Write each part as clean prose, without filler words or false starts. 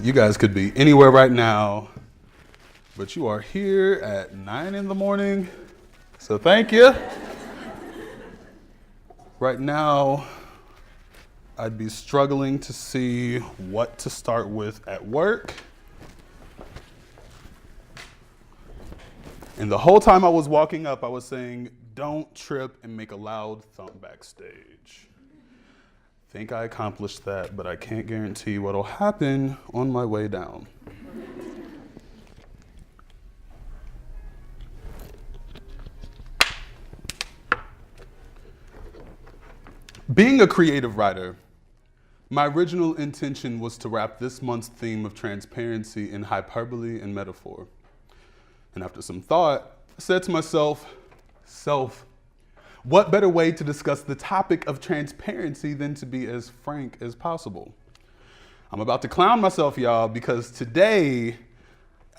You guys could be anywhere right now, but you are here at 9 in the morning, so thank you. Right now, I'd be struggling to see what to start with at work. And the whole time I was walking up, I was saying, don't trip and make a loud thump backstage. Think I accomplished that, but I can't guarantee what'll happen on my way down. Being a creative writer, my original intention was to wrap this month's theme of transparency in hyperbole and metaphor. And after some thought, I said to myself, what better way to discuss the topic of transparency than to be as frank as possible? I'm about to clown myself, y'all, because today,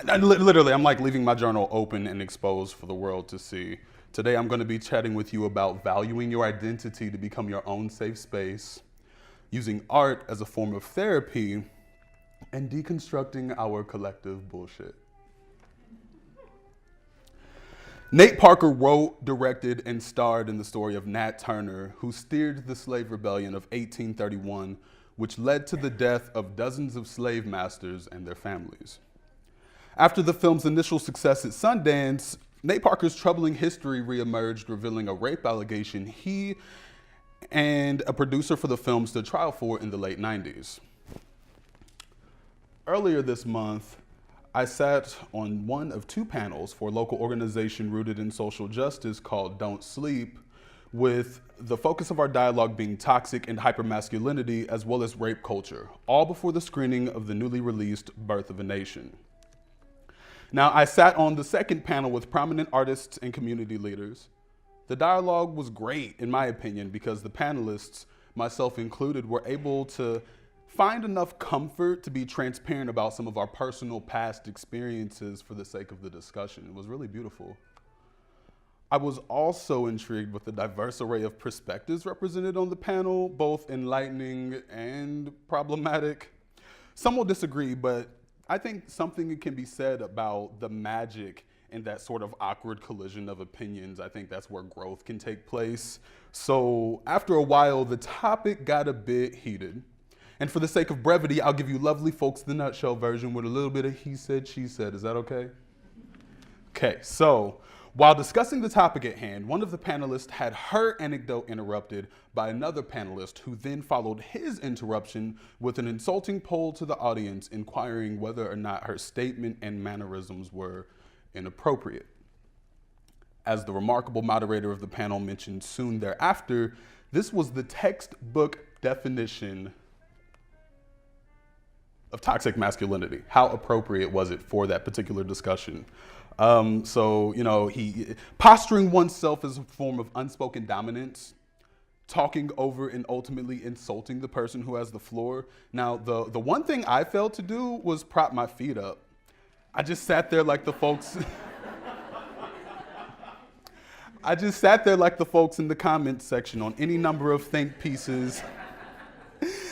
literally, I'm like leaving my journal open and exposed for the world to see. Today, I'm going to be chatting with you about valuing your identity to become your own safe space, using art as a form of therapy, and deconstructing our collective bullshit. Nate Parker wrote, directed, and starred in the story of Nat Turner, who steered the slave rebellion of 1831, which led to the death of dozens of slave masters and their families. After the film's initial success at Sundance, Nate Parker's troubling history reemerged, revealing a rape allegation he and a producer for the film stood trial for in the late 90s. Earlier this month, I sat on one of two panels for a local organization rooted in social justice called Don't Sleep, with the focus of our dialogue being toxic and hypermasculinity as well as rape culture, all before the screening of the newly released Birth of a Nation. Now, I sat on the second panel with prominent artists and community leaders. The dialogue was great, in my opinion, because the panelists, myself included, were able to find enough comfort to be transparent about some of our personal past experiences for the sake of the discussion. It was really beautiful. I was also intrigued with the diverse array of perspectives represented on the panel, both enlightening and problematic. Some will disagree, but I think something can be said about the magic in that sort of awkward collision of opinions. I think that's where growth can take place. So after a while, the topic got a bit heated. And for the sake of brevity, I'll give you lovely folks the nutshell version with a little bit of he said, she said. Is that okay? Okay, so while discussing the topic at hand, one of the panelists had her anecdote interrupted by another panelist who then followed his interruption with an insulting poll to the audience inquiring whether or not her statement and mannerisms were inappropriate. As the remarkable moderator of the panel mentioned soon thereafter, this was the textbook definition of toxic masculinity. How appropriate was it for that particular discussion? Posturing oneself as a form of unspoken dominance, talking over and ultimately insulting the person who has the floor. Now, the one thing I failed to do was prop my feet up. I just sat there like the folks. I just sat there like the folks in the comments section on any number of think pieces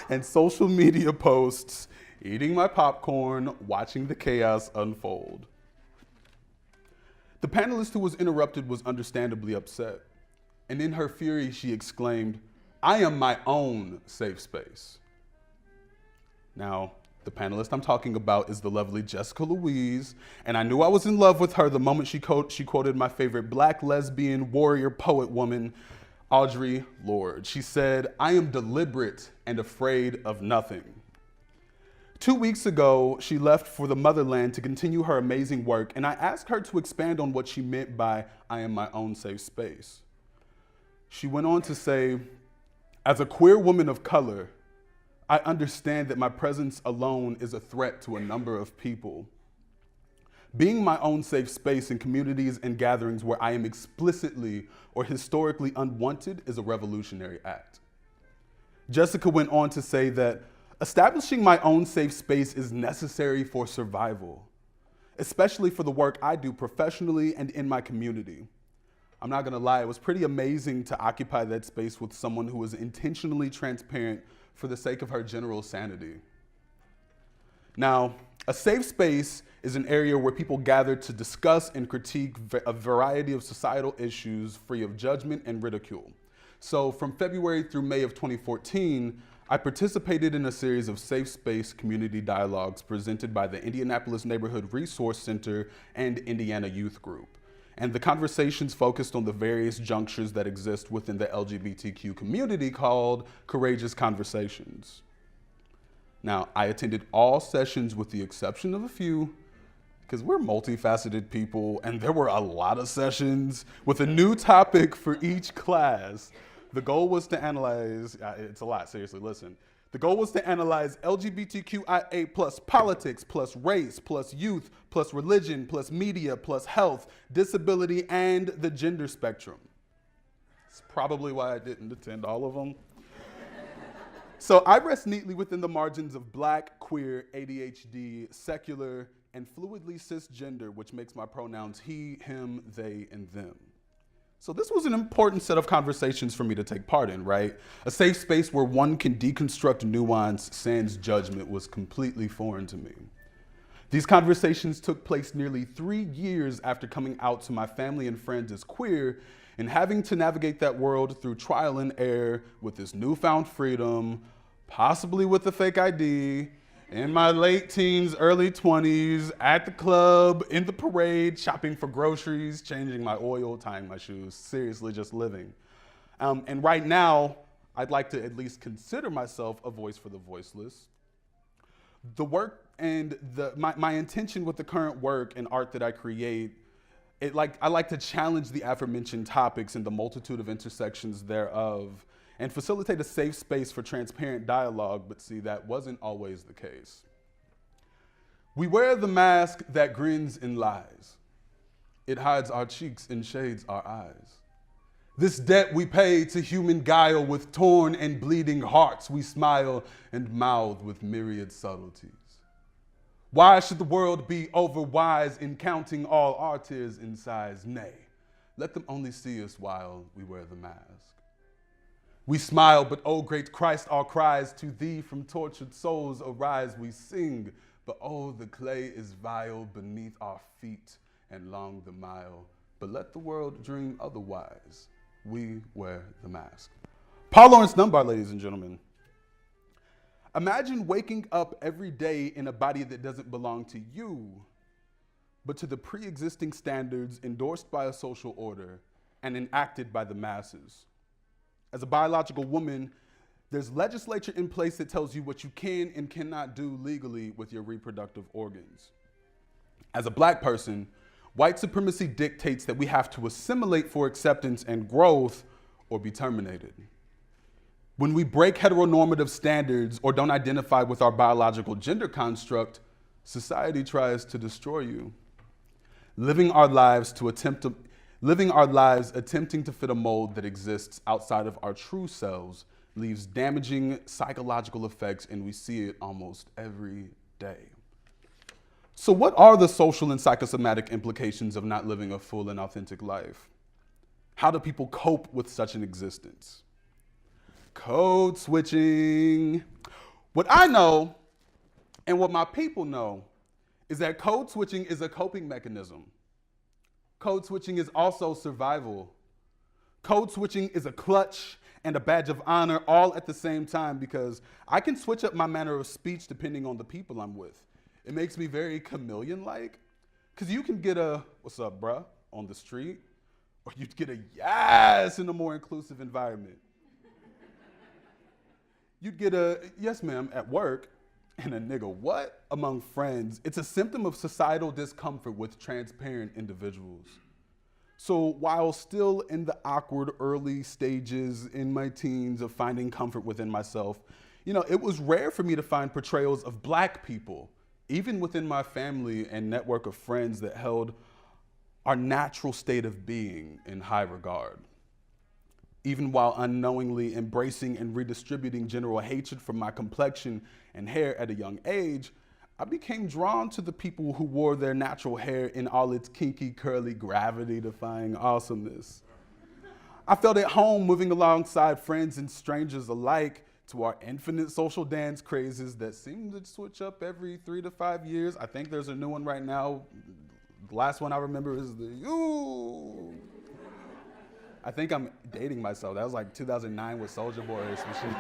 and social media posts, eating my popcorn, watching the chaos unfold. The panelist who was interrupted was understandably upset, and in her fury, she exclaimed, "I am my own safe space." Now, the panelist I'm talking about is the lovely Jessica Louise, and I knew I was in love with her the moment she quoted my favorite Black lesbian warrior poet woman, Audre Lorde. She said, "I am deliberate and afraid of nothing." 2 weeks ago, she left for the motherland to continue her amazing work, and I asked her to expand on what she meant by "I am my own safe space." She went on to say, "As a queer woman of color, I understand that my presence alone is a threat to a number of people. Being my own safe space in communities and gatherings where I am explicitly or historically unwanted is a revolutionary act." Jessica went on to say that establishing my own safe space is necessary for survival, especially for the work I do professionally and in my community. I'm not gonna lie, it was pretty amazing to occupy that space with someone who was intentionally transparent for the sake of her general sanity. Now, a safe space is an area where people gather to discuss and critique a variety of societal issues free of judgment and ridicule. So from February through May of 2014, I participated in a series of safe space community dialogues presented by the Indianapolis Neighborhood Resource Center and Indiana Youth Group. And the conversations focused on the various junctures that exist within the LGBTQ community called Courageous Conversations. Now, I attended all sessions with the exception of a few, because we're multifaceted people, and there were a lot of sessions with a new topic for each class. The goal was to analyze, it's a lot, seriously, listen. The goal was to analyze LGBTQIA plus politics, plus race, plus youth, plus religion, plus media, plus health, disability, and the gender spectrum. It's probably why I didn't attend all of them. So I rest neatly within the margins of Black, queer, ADHD, secular, and fluidly cisgender, which makes my pronouns he, him, they, and them. So this was an important set of conversations for me to take part in, right? A safe space where one can deconstruct nuance sans judgment was completely foreign to me. These conversations took place nearly 3 years after coming out to my family and friends as queer and having to navigate that world through trial and error with this newfound freedom, possibly with a fake ID, in my late teens, early 20s, at the club, in the parade, shopping for groceries, changing my oil, tying my shoes, seriously just living. And right now, I'd like to at least consider myself a voice for the voiceless. The work and my intention with the current work and art that I create, I like to challenge the aforementioned topics and the multitude of intersections thereof, and facilitate a safe space for transparent dialogue, but see, that wasn't always the case. We wear the mask that grins and lies. It hides our cheeks and shades our eyes. This debt we pay to human guile, with torn and bleeding hearts we smile and mouth with myriad subtleties. Why should the world be overwise in counting all our tears in sighs? Nay, let them only see us while we wear the mask. We smile, but oh great Christ, our cries to thee from tortured souls arise. We sing, but oh the clay is vile beneath our feet and long the mile. But let the world dream otherwise. We wear the mask. Paul Lawrence Dunbar, ladies and gentlemen. Imagine waking up every day in a body that doesn't belong to you, but to the pre-existing standards endorsed by a social order and enacted by the masses. As a biological woman, there's legislature in place that tells you what you can and cannot do legally with your reproductive organs. As a Black person, white supremacy dictates that we have to assimilate for acceptance and growth or be terminated. When we break heteronormative standards or don't identify with our biological gender construct, society tries to destroy you. Living our lives attempting to fit a mold that exists outside of our true selves leaves damaging psychological effects, and we see it almost every day. So what are the social and psychosomatic implications of not living a full and authentic life? How do people cope with such an existence? Code switching. What I know and what my people know is that code switching is a coping mechanism. Code switching is also survival. Code switching is a clutch and a badge of honor all at the same time, because I can switch up my manner of speech depending on the people I'm with. It makes me very chameleon-like, because you can get a, "What's up, bruh?" on the street, or you'd get a "yes" in a more inclusive environment. You'd get a "yes, ma'am" at work, and a "nigga, what?" among friends. It's a symptom of societal discomfort with transparent individuals. So while still in the awkward early stages in my teens of finding comfort within myself, it was rare for me to find portrayals of Black people, even within my family and network of friends, that held our natural state of being in high regard. Even while unknowingly embracing and redistributing general hatred for my complexion and hair at a young age, I became drawn to the people who wore their natural hair in all its kinky, curly, gravity-defying awesomeness. I felt at home moving alongside friends and strangers alike, to our infinite social dance crazes that seem to switch up every 3 to 5 years. I think there's a new one right now. The last one I remember is the "Ooh." I think I'm dating myself. That was like 2009 with Soulja Boy or some shit.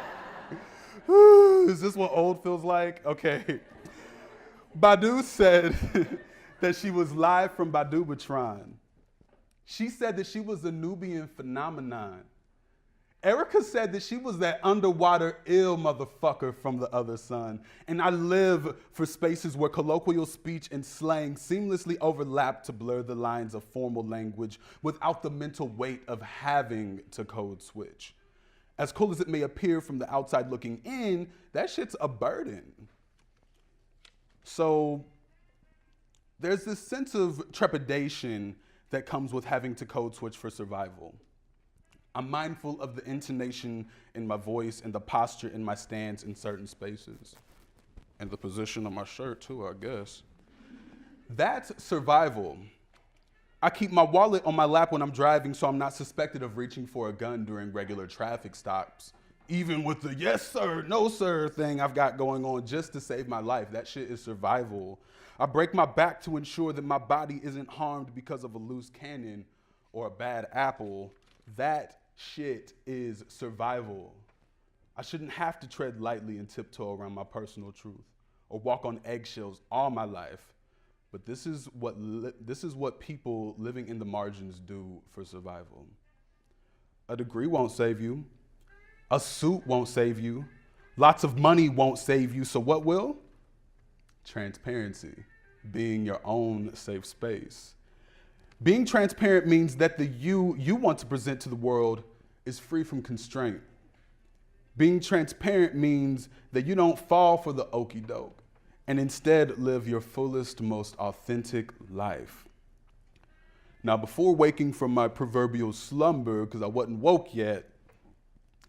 Is this what old feels like? Okay. Badu said that she was live from Badubatron. She said that she was a Nubian phenomenon. Erica said that she was that underwater ill motherfucker from the other sun. And I live for spaces where colloquial speech and slang seamlessly overlap to blur the lines of formal language without the mental weight of having to code switch. As cool as it may appear from the outside looking in, that shit's a burden. So there's this sense of trepidation that comes with having to code switch for survival. I'm mindful of the intonation in my voice and the posture in my stance in certain spaces. And the position of my shirt too, I guess. That's survival. I keep my wallet on my lap when I'm driving so I'm not suspected of reaching for a gun during regular traffic stops. Even with the yes sir, no sir thing I've got going on just to save my life. That shit is survival. I break my back to ensure that my body isn't harmed because of a loose cannon or a bad apple. That shit is survival. I shouldn't have to tread lightly and tiptoe around my personal truth or walk on eggshells all my life. But this is what people living in the margins do for survival. A degree won't save you. A suit won't save you. Lots of money won't save you. So what will? Transparency, being your own safe space. Being transparent means that the you want to present to the world is free from constraint. Being transparent means that you don't fall for the okie doke and instead live your fullest, most authentic life. Now, before waking from my proverbial slumber, because I wasn't woke yet,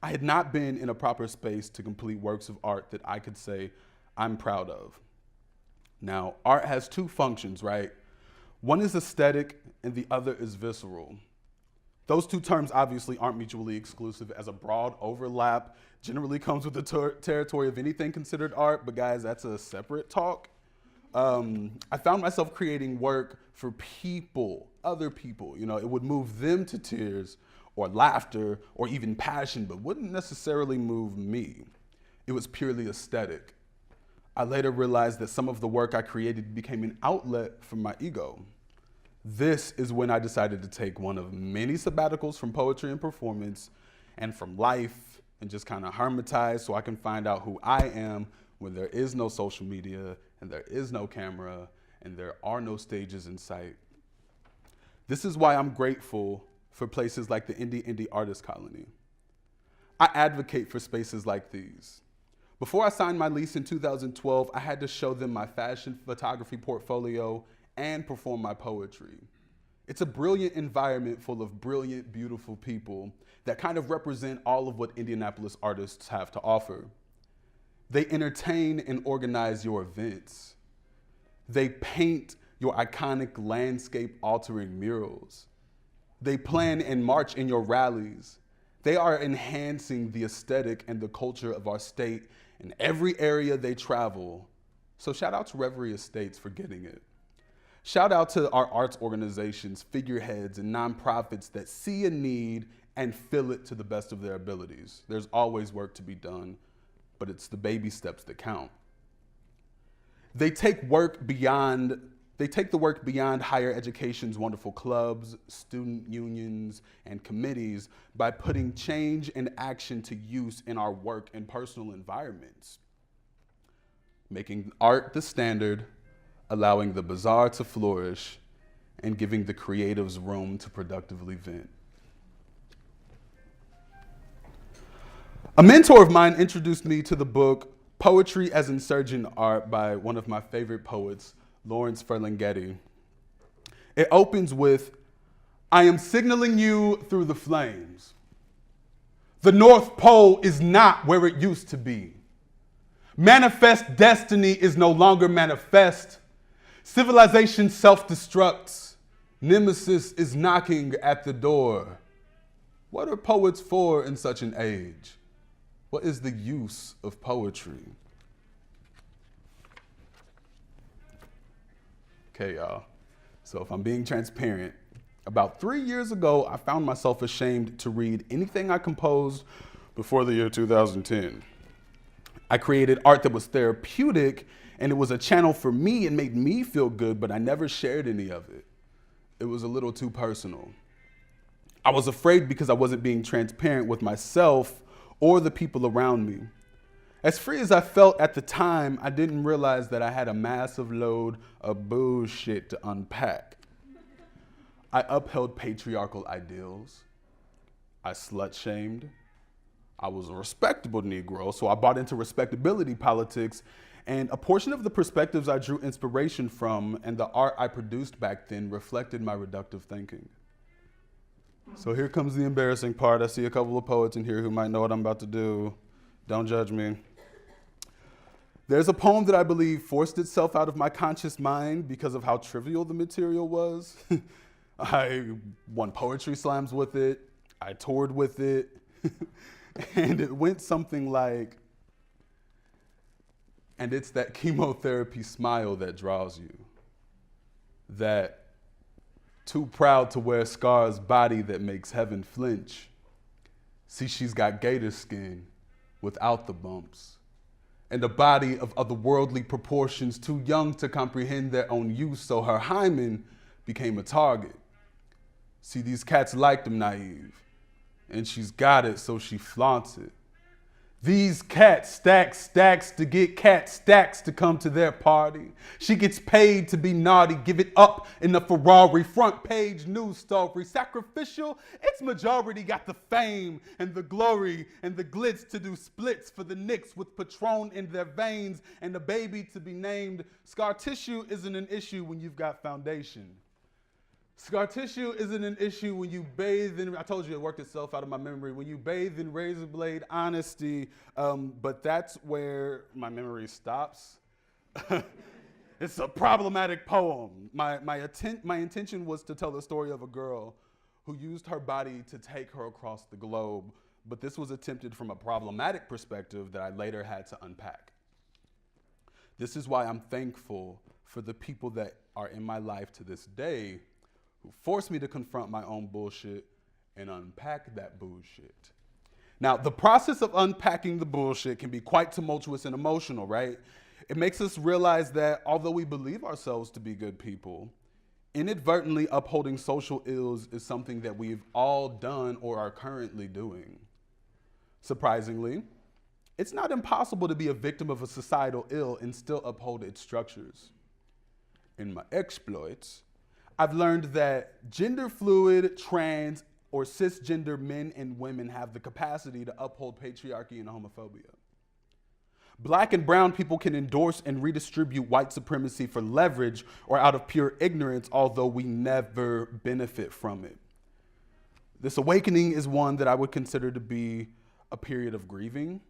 I had not been in a proper space to complete works of art that I could say I'm proud of. Now, art has two functions, right? One is aesthetic and the other is visceral. Those two terms obviously aren't mutually exclusive, as a broad overlap generally comes with the territory of anything considered art, but guys, that's a separate talk. I found myself creating work for people, other people. You know, it would move them to tears or laughter or even passion, but wouldn't necessarily move me. It was purely aesthetic. I later realized that some of the work I created became an outlet for my ego. This is when I decided to take one of many sabbaticals from poetry and performance and from life and just kind of hermitize so I can find out who I am when there is no social media and there is no camera and there are no stages in sight. This is why I'm grateful for places like the Indie Artist Colony. I advocate for spaces like these. Before I signed my lease in 2012, I had to show them my fashion photography portfolio and perform my poetry. It's a brilliant environment full of brilliant, beautiful people that kind of represent all of what Indianapolis artists have to offer. They entertain and organize your events. They paint your iconic landscape-altering murals. They plan and march in your rallies. They are enhancing the aesthetic and the culture of our state in every area they travel. So shout out to Reverie Estates for getting it. Shout out to our arts organizations, figureheads, and nonprofits that see a need and fill it to the best of their abilities. There's always work to be done, but it's the baby steps that count. They take the work beyond higher education's wonderful clubs, student unions, and committees by putting change and action to use in our work and personal environments. Making art the standard, allowing the bizarre to flourish, and giving the creatives room to productively vent. A mentor of mine introduced me to the book Poetry as Insurgent Art by one of my favorite poets, Lawrence Ferlinghetti. It opens with, "I am signaling you through the flames. The North Pole is not where it used to be. Manifest destiny is no longer manifest. Civilization self-destructs. Nemesis is knocking at the door. What are poets for in such an age? What is the use of poetry? Okay, y'all. So if I'm being transparent, about 3 years ago, I found myself ashamed to read anything I composed before the year 2010. I created art that was therapeutic, and it was a channel for me and made me feel good, but I never shared any of it. It was a little too personal. I was afraid because I wasn't being transparent with myself or the people around me. As free as I felt at the time, I didn't realize that I had a massive load of bullshit to unpack. I upheld patriarchal ideals. I slut-shamed. I was a respectable Negro, so I bought into respectability politics, and a portion of the perspectives I drew inspiration from and the art I produced back then reflected my reductive thinking. So here comes the embarrassing part. I see a couple of poets in here who might know what I'm about to do. Don't judge me. There's a poem that I believe forced itself out of my conscious mind because of how trivial the material was. I won poetry slams with it. I toured with it. And it went something like, and it's that chemotherapy smile that draws you. That too proud to wear scars body that makes heaven flinch. See, she's got gator skin without the bumps. And a body of otherworldly proportions too young to comprehend their own use, so her hymen became a target. See, these cats like them naive. And she's got it, so she flaunts it. These cats stack stacks to get cat stacks to come to their party. She gets paid to be naughty, give it up in the Ferrari, front page news story. Sacrificial, its majority got the fame and the glory and the glitz to do splits for the Knicks with Patron in their veins and a baby to be named. Scar tissue isn't an issue when you've got foundation. Scar tissue isn't an issue when you bathe in, I told you it worked itself out of my memory, when you bathe in razor blade honesty, but that's where my memory stops. It's a problematic poem. My intention was to tell the story of a girl who used her body to take her across the globe, but this was attempted from a problematic perspective that I later had to unpack. This is why I'm thankful for the people that are in my life to this day who forced me to confront my own bullshit and unpack that bullshit. Now, the process of unpacking the bullshit can be quite tumultuous and emotional, right? It makes us realize that although we believe ourselves to be good people, inadvertently upholding social ills is something that we've all done or are currently doing. Surprisingly, it's not impossible to be a victim of a societal ill and still uphold its structures. In my exploits, I've learned that gender fluid, trans, or cisgender men and women have the capacity to uphold patriarchy and homophobia. Black and brown people can endorse and redistribute white supremacy for leverage or out of pure ignorance, although we never benefit from it. This awakening is one that I would consider to be a period of grieving.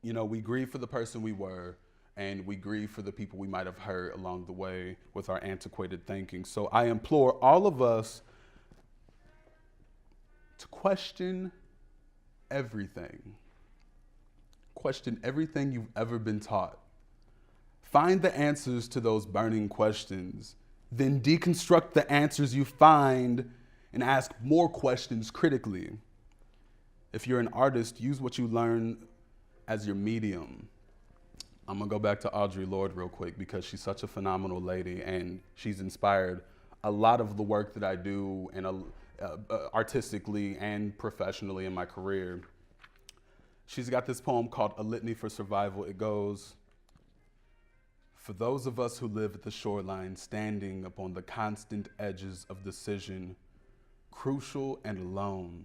You know, we grieve for the person we were, and we grieve for the people we might have hurt along the way with our antiquated thinking. So I implore all of us to question everything. Question everything you've ever been taught. Find the answers to those burning questions. Then deconstruct the answers you find and ask more questions critically. If you're an artist, use what you learn as your medium. I'm gonna go back to Audre Lorde real quick because she's such a phenomenal lady and she's inspired a lot of the work that I do and artistically and professionally in my career. She's got this poem called A Litany for Survival. It goes, for those of us who live at the shoreline, standing upon the constant edges of decision, crucial and alone.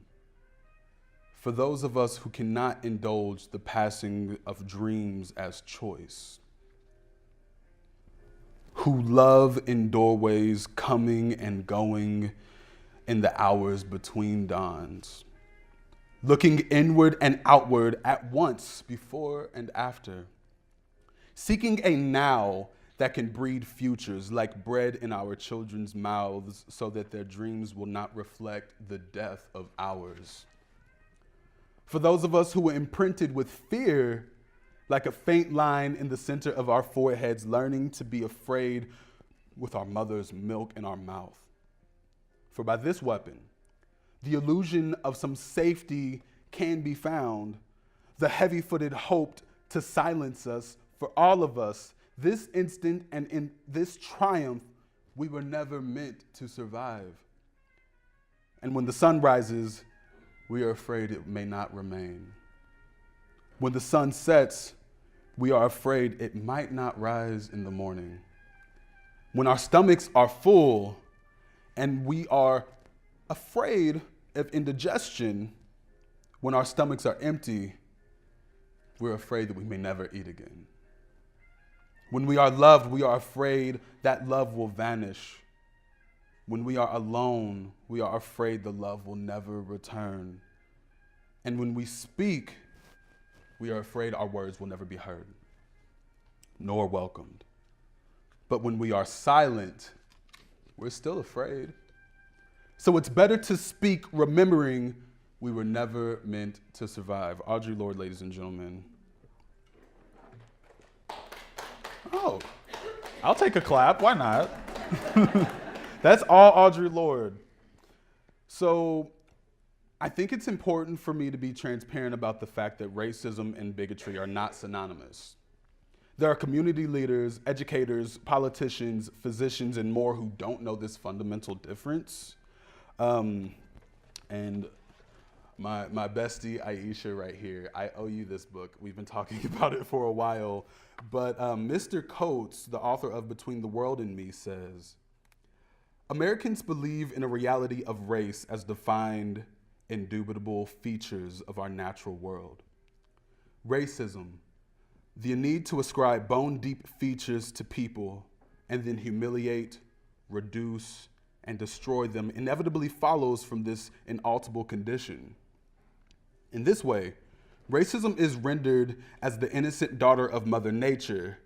For those of us who cannot indulge the passing of dreams as choice, who love in doorways coming and going in the hours between dawns, looking inward and outward at once, before and after, seeking a now that can breed futures like bread in our children's mouths so that their dreams will not reflect the death of ours. For those of us who were imprinted with fear, like a faint line in the center of our foreheads, learning to be afraid with our mother's milk in our mouth. For by this weapon, the illusion of some safety can be found. The heavy-footed hoped to silence us. For all of us, this instant and in this triumph, we were never meant to survive. And when the sun rises, we are afraid it may not remain. When the sun sets, we are afraid it might not rise in the morning. When our stomachs are full and we are afraid of indigestion, when our stomachs are empty, we're afraid that we may never eat again. When we are loved, we are afraid that love will vanish. When we are alone, we are afraid the love will never return. And when we speak, we are afraid our words will never be heard, nor welcomed. But when we are silent, we're still afraid. So it's better to speak remembering we were never meant to survive. Audre Lorde, ladies and gentlemen. Oh, I'll take a clap. Why not? That's all Audre Lorde. So I think it's important for me to be transparent about the fact that racism and bigotry are not synonymous. There are community leaders, educators, politicians, physicians, and more who don't know this fundamental difference. And my bestie, Aisha, right here, I owe you this book. We've been talking about it for a while. But Mr. Coates, the author of Between the World and Me, says, Americans believe in a reality of race as defined indubitable features of our natural world. Racism, the need to ascribe bone-deep features to people and then humiliate, reduce, and destroy them inevitably follows from this inalterable condition. In this way, racism is rendered as the innocent daughter of Mother Nature,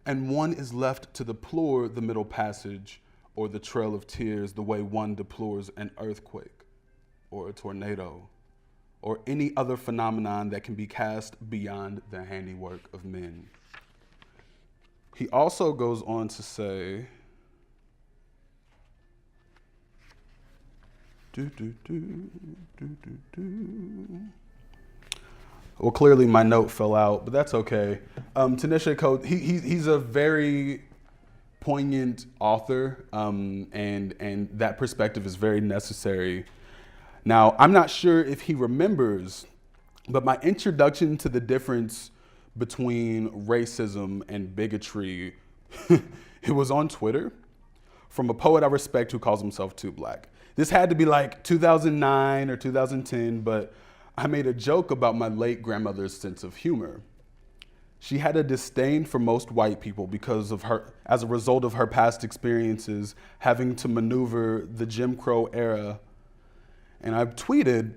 and one is left to deplore the Middle Passage or the Trail of Tears the way one deplores an earthquake or a tornado or any other phenomenon that can be cast beyond the handiwork of men. He also goes on to say, well, clearly my note fell out, but that's okay. Tanisha Coates, he's a very poignant author, and that perspective is very necessary. Now, I'm not sure if he remembers, but my introduction to the difference between racism and bigotry, it was on Twitter from a poet I respect who calls himself Too Black. This had to be like 2009 or 2010, but I made a joke about my late grandmother's sense of humor. She had a disdain for most white people because of her, as a result of her past experiences having to maneuver the Jim Crow era. And I tweeted,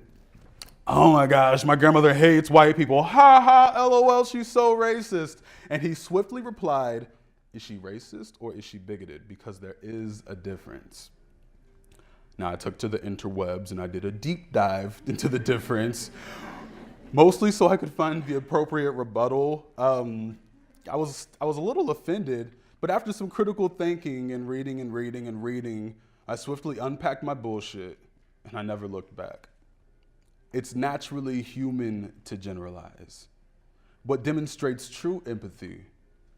oh my gosh, my grandmother hates white people. Ha ha, LOL, she's so racist. And he swiftly replied, is she racist or is she bigoted? Because there is a difference. Now, I took to the interwebs and I did a deep dive into the difference, mostly so I could find the appropriate rebuttal. I was a little offended, but after some critical thinking and reading, I swiftly unpacked my bullshit and I never looked back. It's naturally human to generalize. What demonstrates true empathy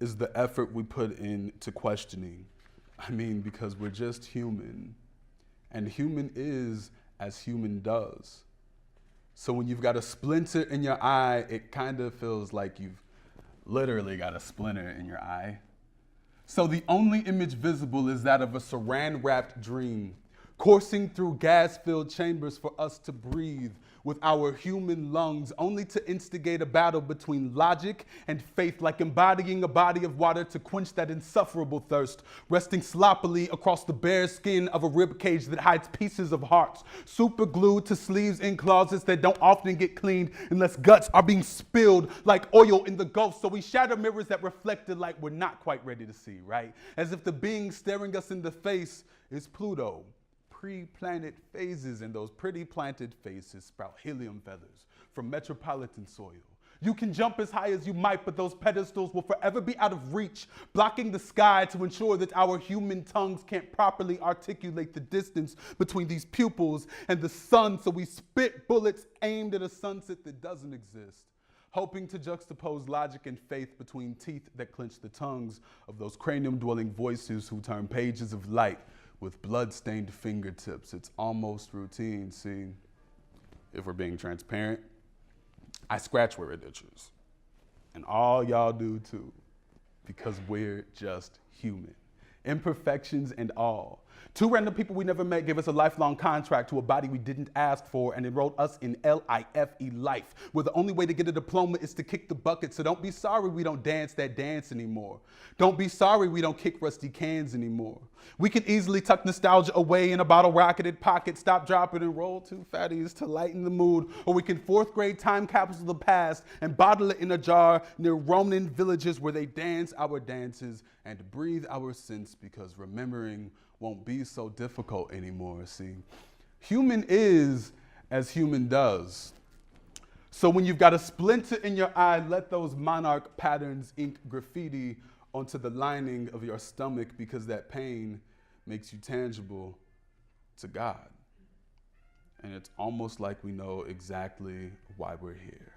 is the effort we put into questioning. I mean, because we're just human. And human is as human does. So when you've got a splinter in your eye, it kind of feels like you've literally got a splinter in your eye. So the only image visible is that of a saran-wrapped dream, coursing through gas-filled chambers for us to breathe with our human lungs, only to instigate a battle between logic and faith, like embodying a body of water to quench that insufferable thirst, resting sloppily across the bare skin of a rib cage that hides pieces of hearts, super glued to sleeves in closets that don't often get cleaned unless guts are being spilled like oil in the Gulf. So we shatter mirrors that reflect the light we're not quite ready to see, right? As if the being staring us in the face is Pluto, pre-planted phases, and those pretty planted faces sprout helium feathers from metropolitan soil. You can jump as high as you might, but those pedestals will forever be out of reach, blocking the sky to ensure that our human tongues can't properly articulate the distance between these pupils and the sun, so we spit bullets aimed at a sunset that doesn't exist, hoping to juxtapose logic and faith between teeth that clench the tongues of those cranium-dwelling voices who turn pages of light with blood-stained fingertips. It's almost routine. See, if we're being transparent, I scratch where it itches. And all y'all do too, because we're just human. Imperfections and all. Two random people we never met gave us a lifelong contract to a body we didn't ask for and enrolled us in L-I-F-E, life, where the only way to get a diploma is to kick the bucket. So don't be sorry we don't dance that dance anymore. Don't be sorry we don't kick rusty cans anymore. We can easily tuck nostalgia away in a bottle-rocketed pocket, stop, drop it, and roll two fatties to lighten the mood. Or we can fourth grade time capsule the past and bottle it in a jar near Roman villages where they dance our dances and breathe our scents, because remembering won't be so difficult anymore. See, human is as human does. So when you've got a splinter in your eye, let those monarch patterns ink graffiti onto the lining of your stomach, because that pain makes you tangible to God. And it's almost like we know exactly why we're here.